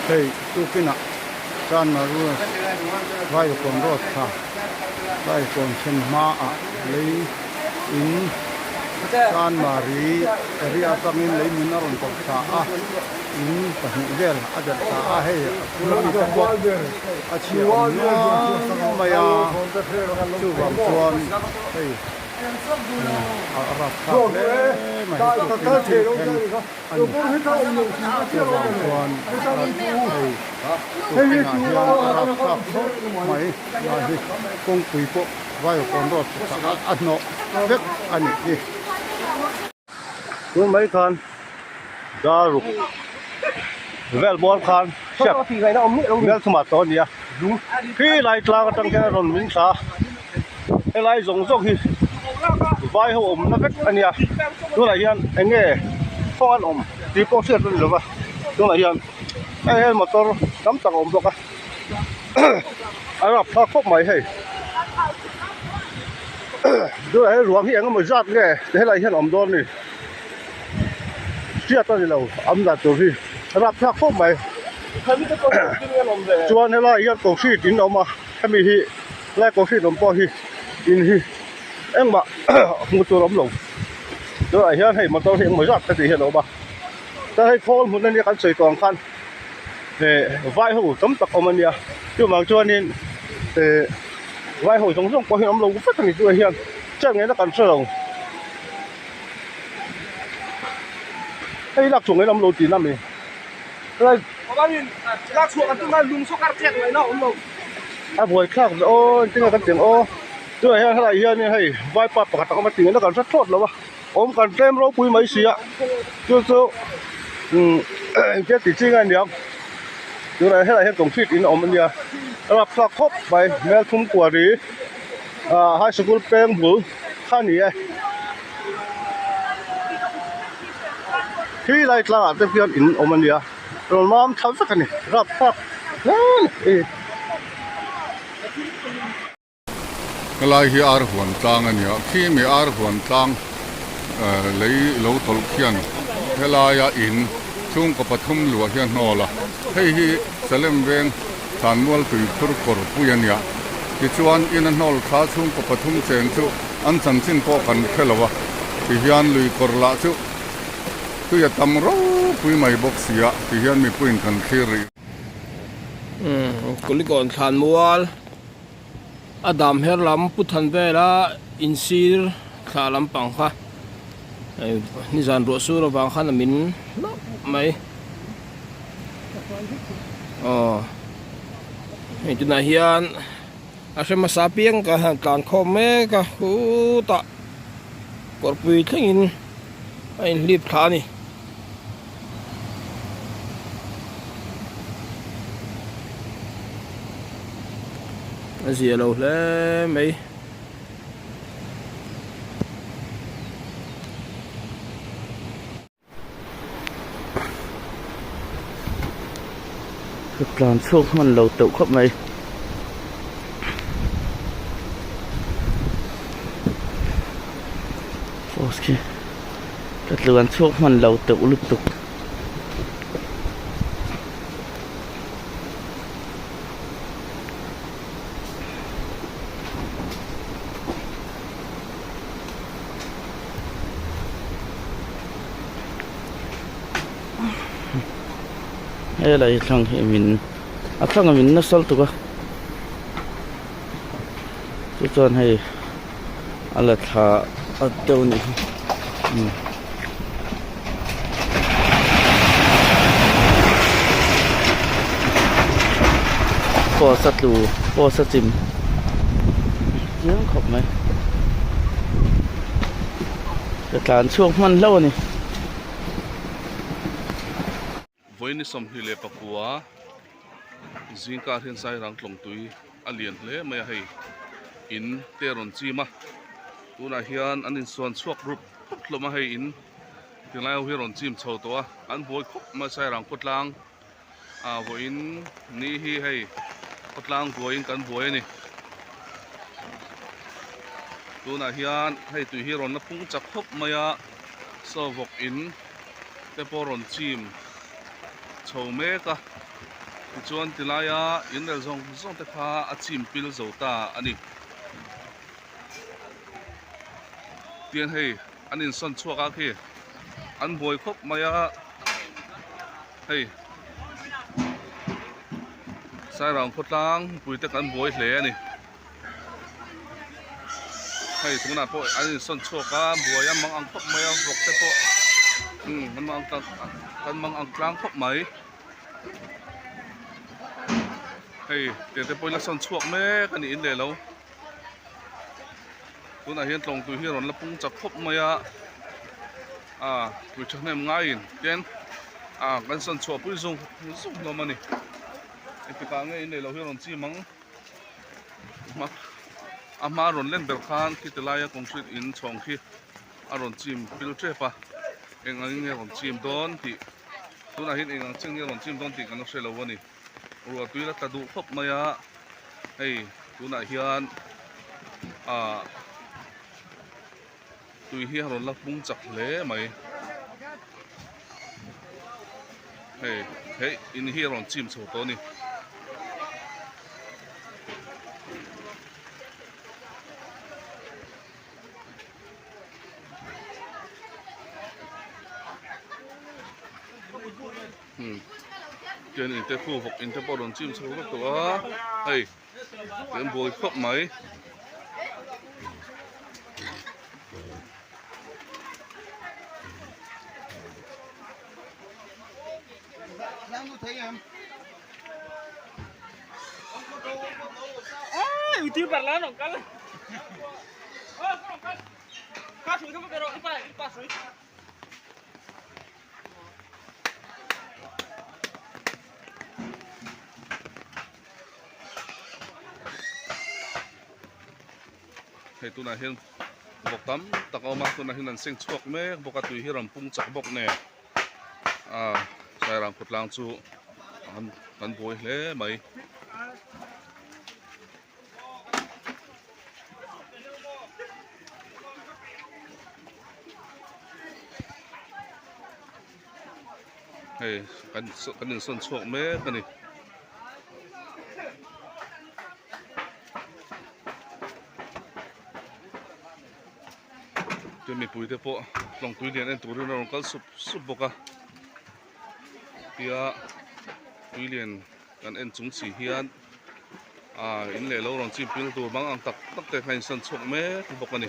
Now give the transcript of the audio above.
hei tu kina chan na ru vai kon ro tha vai kon chen ma a lei in chan ma ri ria tamin lei min na ron kon tha a in pa hi vel a da tha a hei lu ka bo a chi om na ma ya chu wang chuan hei a ra tha le ma hi tu ta the lo ta ni ka lo ko he ta om lo chi ma chi lo chuan hei hei tu a ra tha mai na hi kong pui po vai kon ro tha a no vek ani ni tu mai khan da ru vel bol khan chep vel thuma to nia khi lai tla ka tang ka ron min sa he lai zong zong hi vai ho om na vek ania tu la hian enge phong om ti po se tu lo ba tu la hian he motor tam tak om boka ara phak phok mai hei tu la ruang hi anga mo zat nge he lai hian om don ni chia to ni lo am da tu hi ara phak phok mai chuan he lai hian ko si tin oma mi hi lai ko si nom po hi in hi em mà một chỗ lắm lồng rồi hiện hay mà tao hiện mới giặt cái gì hiện đâu mà ta hay phone muốn nên đi ăn sợi toàn khăn để vai hồ tấm tắc ông anh nha chứ mà cho nên để vai hồ giống giống có hiện lắm lồng cũng phát thành cái hiện chắc nghe nó cần sợi lồng hay lạc xuống cái lắm lồng tí năm này đây có nhìn lạc xuống cái tương lai lùng số cắt chẹt này nó ông lồng à buổi khác ô tiếng là tiếng ô rồi hiện tại hiện như hay vai pa bạc tao mà tiếng nó còn rất tốt lắm ôm còn tem rau quý mấy xí ạ chưa cái tí chính anh được rồi này hiện tại hiện tổng fit in ôm anh nha là phật khóc bài mẹ thùng quả đi hai school pen bự khá nhỉ khi lại là cái phiên in ôm anh nha rồi mà tháo rất này là phật cái lai hi ar huan tlang ania khi mi ar huan tlang lấy lâu tol khian cái lai ya in chung ko pathum lua hian hnola hei hi salem veng than mual tui thur kor puyania ti chuan in an hnol kha chung ko pathum chen chu an chan chin po kan khelawa ti hian lui kor la chu tu ya tam ro pui mai boxia ti hian mi puin kan khiri kulikon than mual Adam her lam puthan vela insir kha lam pang kha ni zan ro su ro bang kha na min mai itu na hian ase ma sapieng ka han kan khom me ka hu ta korpui thingin ain lip kha ni gì lâu thế mấy cái plan xuống mình lâu tự khắp mấy ok cái plan xuống mình lâu tự lục tục đây là thằng thì mình thằng mình nó sâu tụi cái con hay là thà ở đâu này po sát chìm nhớ khóc mấy cái tàn chuông man lâu này với ní som hi le pakua zingka hian sai rang tlong tui alian hle mai hei in teron chima tuna hian anin suan chuak rup hloma hei in tilai hi ron chim chho to an boi khop ma sai rang kotlang vo in ni hi hei kotlang voin kan voi ni tuna hian hei tui hi ron na phung chak khop maya so vok in te po ron chim chho me ka chuan tilaya in rel zong zong te kha a chim pil zo ta ani tian hei anin son chuaka khi an boi khop maya hei sai rang khotlang puite kan boi hle ani hei tuna po anin son chuaka buaya mang ang khop maya rok te po kan mang ang tlang khop mai hei te poila son chuak me kan in le lo tuna hian tlong tu hi ron lapung chak khop maya tui chak nem nga in ten kan son chuak pui zung lo mani ti ka nge in le lo hi ron chi mang ma ron len ber khan ki telaya concrete in chong khi ron chim pil tre pa engang nge ron chim don ti tuna hin engang ching nge ron chim don ti kan se lo wani ruwa tui la tadu khop maya hei tuna hian tui hi ron la pung chak hle mai hei in hi ron chim chho to ni trên in te khu vực in te po ron chim chho ka to hei ten boi khop mai Itu parla no kal. Ka sui ka pero ipa sui. hei tuna hian bok tam takoma tuna hian an seng chuak me boka tui hi ram pung chak bok ne sai rang khutlang chu an boi hle mai hei kan son chuak me kani cho mi pui te po long tui lian en turin rong kal sup boka tia tui lian kan en chung chi hian in le lo rong chim pil tur bang ang tak te khain san chok me bokani